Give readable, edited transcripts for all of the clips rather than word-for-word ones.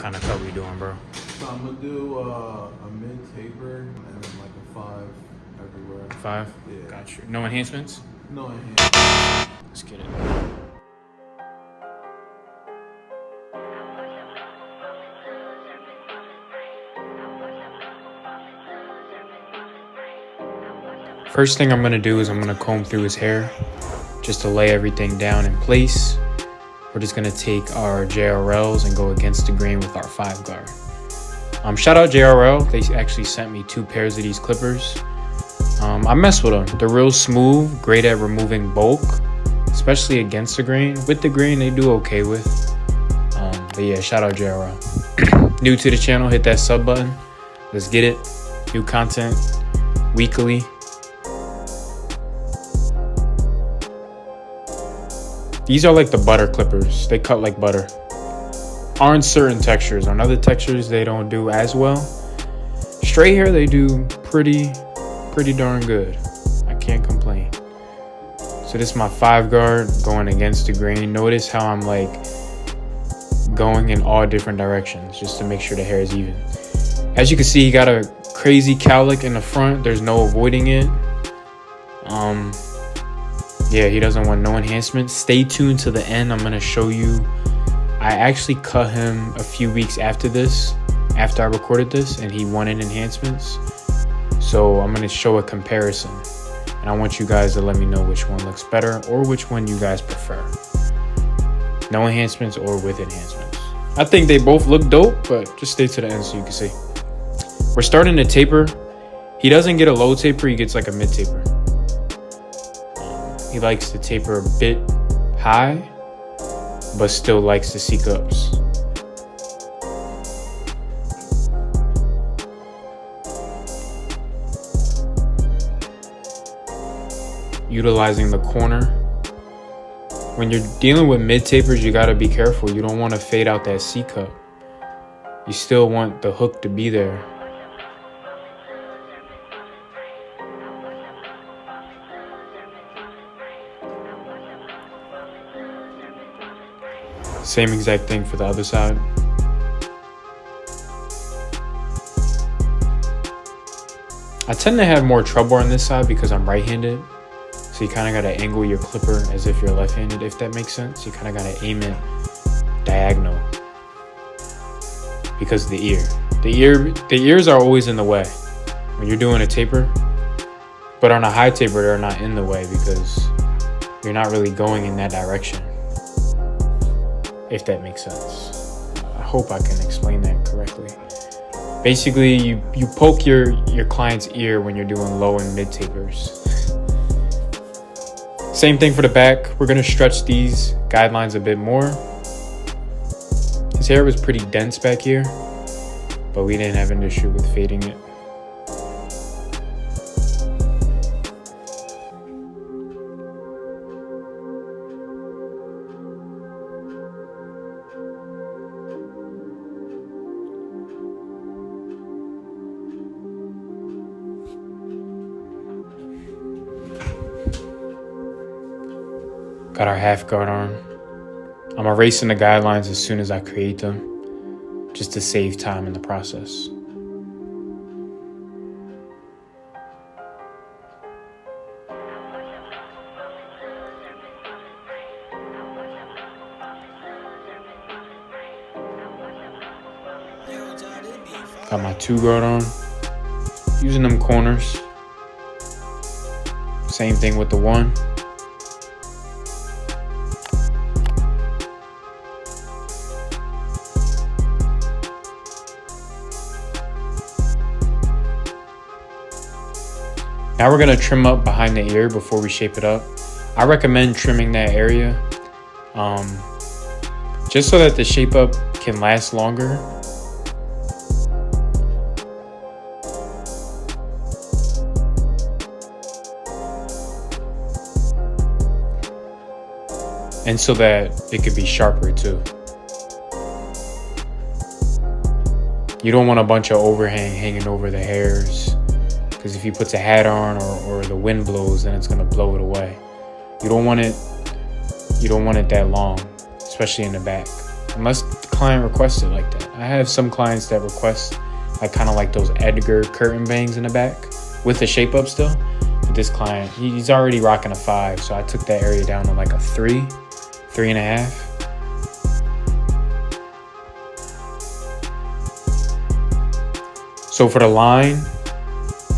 kind of cut we doing, bro? So I'm gonna do a mid taper and then like a 5 everywhere. 5? Yeah. Got you. No enhancements? No enhancement. Let's get it. First thing I'm going to do is I'm going to comb through his hair just to lay everything down in place. We're just going to take our JRLs and go against the grain with our 5 guard. Shout out JRL. They actually sent me 2 pairs of these clippers. I mess with them. They're real smooth, great at removing bulk, especially against the grain. With the grain, they do okay with. But yeah, shout out JRL. New to the channel, hit that sub button. Let's get it. New content weekly. These are like the butter clippers. They cut like butter. On certain textures. On other textures, they don't do as well. Straight hair, they do pretty darn good. I can't complain. So this is my 5 guard going against the grain. Notice how I'm like going in all different directions just to make sure the hair is even. As you can see, he got a crazy cowlick in the front. There's no avoiding it. Yeah, he doesn't want no enhancements. Stay tuned to the end. I'm going to show you. I actually cut him a few weeks after this, after I recorded this, and he wanted enhancements. So I'm going to show a comparison. And I want you guys to let me know which one looks better or which one you guys prefer. No enhancements or with enhancements. I think they both look dope, but just stay to the end so you can see. We're starting to taper. He doesn't get a low taper, he gets like a mid taper. He likes to taper a bit high, but still likes to seek ups. Utilizing the corner. When you're dealing with mid tapers, you gotta be careful. You don't want to fade out that C cup. You still want the hook to be there. Same exact thing for the other side. I tend to have more trouble on this side because I'm right-handed. So you kind of got to angle your clipper as if you're left-handed, if that makes sense. You kind of got to aim it diagonal because of the ear. The ears are always in the way when you're doing a taper. But on a high taper, they're not in the way because you're not really going in that direction. If that makes sense. I hope I can explain that correctly. Basically, you poke your client's ear when you're doing low and mid tapers. Same thing for the back. We're gonna stretch these guidelines a bit more. His hair was pretty dense back here, but we didn't have an issue with fading it. Got our half guard on. I'm erasing the guidelines as soon as I create them, just to save time in the process. Got my 2 guard on, using them corners. Same thing with the 1. Now we're gonna trim up behind the ear before we shape it up. I recommend trimming that area just so that the shape up can last longer. And so that it could be sharper too. You don't want a bunch of overhang hanging over the hairs. Because if he puts a hat on or the wind blows, then it's gonna blow it away. You don't want it that long, especially in the back. client requested like that. I have some clients that request like kind of like those Edgar curtain bangs in the back with the shape up still. But this client, he's already rocking a 5, so I took that area down to like a 3, 3.5. So for the line,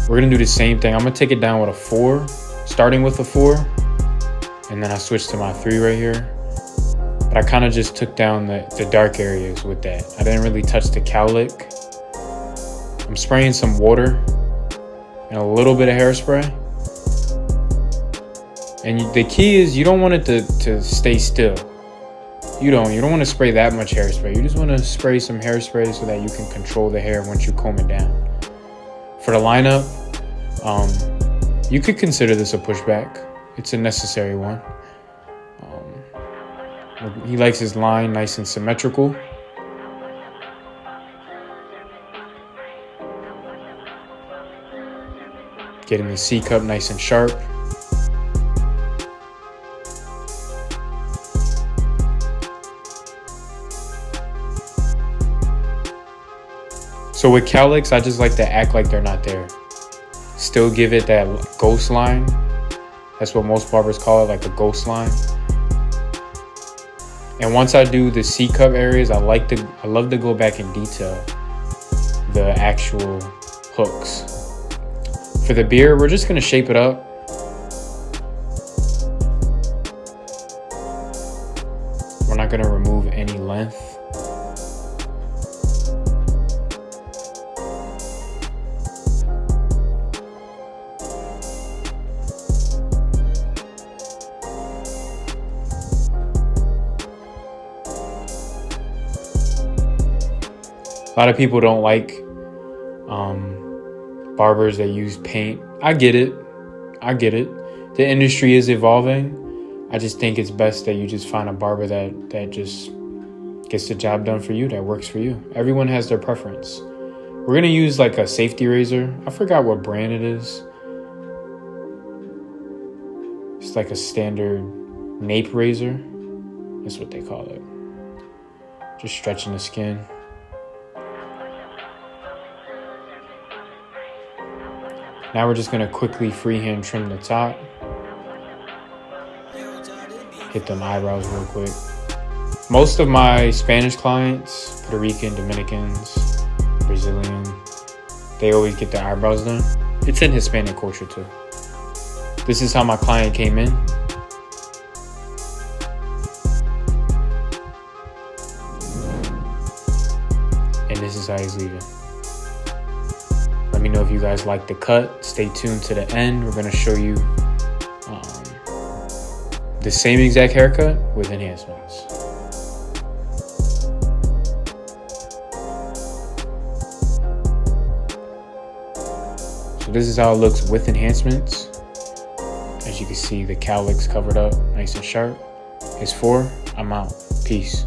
we're gonna do the same thing. I'm gonna take it down with a 4, starting with a 4, and then I switch to my 3 right here. But I kind of just took down the dark areas with that. I didn't really touch the cowlick. I'm spraying some water and a little bit of hairspray. And the key is you don't want it to stay still. You don't want to spray that much hairspray. You just want to spray some hairspray so that you can control the hair once you comb it down. For the lineup, you could consider this a pushback. It's a necessary one. He likes his line nice and symmetrical. Getting the C cup nice and sharp. So with cowlicks, I just like to act like they're not there. Still give it that ghost line. That's what most barbers call it, like a ghost line. And once I do the C cup areas, I love to go back and detail the actual hooks. For the beard, we're just gonna shape it up. We're not gonna remove any length. A lot of people don't like barbers that use paint. I get it. The industry is evolving. I just think it's best that you just find a barber that just gets the job done for you, that works for you. Everyone has their preference. We're gonna use like a safety razor. I forgot what brand it is. It's like a standard nape razor. That's what they call it. Just stretching the skin. Now we're just gonna quickly freehand trim the top. Hit them eyebrows real quick. Most of my Spanish clients, Puerto Rican, Dominicans, Brazilian, they always get their eyebrows done. It's in Hispanic culture too. This is how my client came in. And this is how he's leaving. Let me know if you guys like the cut. Stay tuned to the end. We're going to show you the same exact haircut with enhancements. So this is how it looks with enhancements. As you can see, the cowlick's covered up nice and sharp. It's 4. I'm out. Peace.